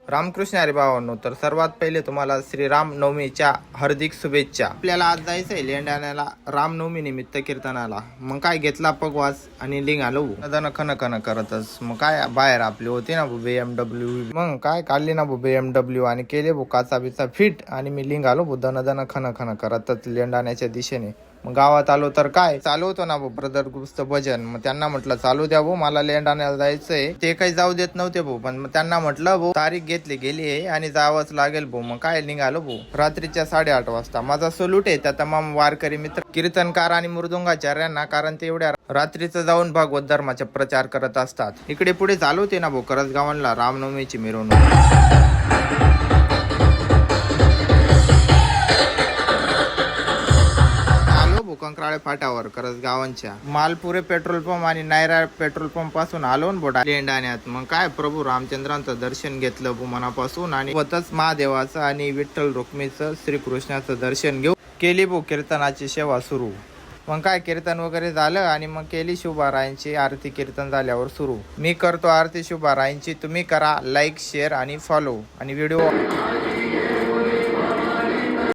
रामकृष्ण हरी भावांनो, तर सर्वात पहिले तुम्हाला श्रीराम नवमीच्या हार्दिक शुभेच्छा। आपल्याला आज जायचंय लेंडाण्याला रामनवमी निमित्त कीर्तनाला। मग काय घेतला पगवास आणि निघालो नदन खन खन करतच। मग काय बाहेर आपली होती ना BMW, मग काय काढली ना BMW आणि केले काचा बिचा फिट आणि मी लिंगालो दन दन खन खन करतच लेंडाण्याच्या दिशेने। मग गावात आलो तर काय चालू होतं ना ब्रदर ग्रुपचं भजन। मग त्यांना म्हटलं चालू द्या भाऊ, मला लेंडाण्याला जायचंय। ते काही जाऊ देत नव्हते भाऊ, पण मग त्यांना म्हटलं भाऊ तारीख घेतली गेली आहे आणि जावंच लागेल भाऊ। मग काय निघालो भाऊ रात्रीच्या 8:30 वाजता। माझा सलूट आहे त्या तमाम वारकरी मित्र, कीर्तनकार आणि मृदुंगाचार्यांना, कारण ते एवढ्या रात्रीचं जाऊन भागवत धर्माचा प्रचार करत असतात। इकडे पुढे चालू होते ना भाऊ करसगावांना रामनवमीची मिरवणूक। कंकराळे फाट्यावर करसगावांच्या मालपुरे पेट्रोल पंप आणि नायरा पेट्रोल पंप पासून आलो बोटा लेंडाण्यात। मग काय प्रभू रामचंद्रांचं दर्शन घेतलं मनापासून आणि वतच महादेवाचं आणि विठ्ठल रुक्मीचं श्रीकृष्णाचं दर्शन घेऊ केली कीर्तनाची सेवा सुरू। मग काय कीर्तन वगैरे झालं आणि मग केली शुभारायांची आरती। कीर्तन झाल्यावर सुरू मी करतो आरती शुभारायांची। तुम्ही करा लाईक शेअर आणि फॉलो आणि व्हिडिओ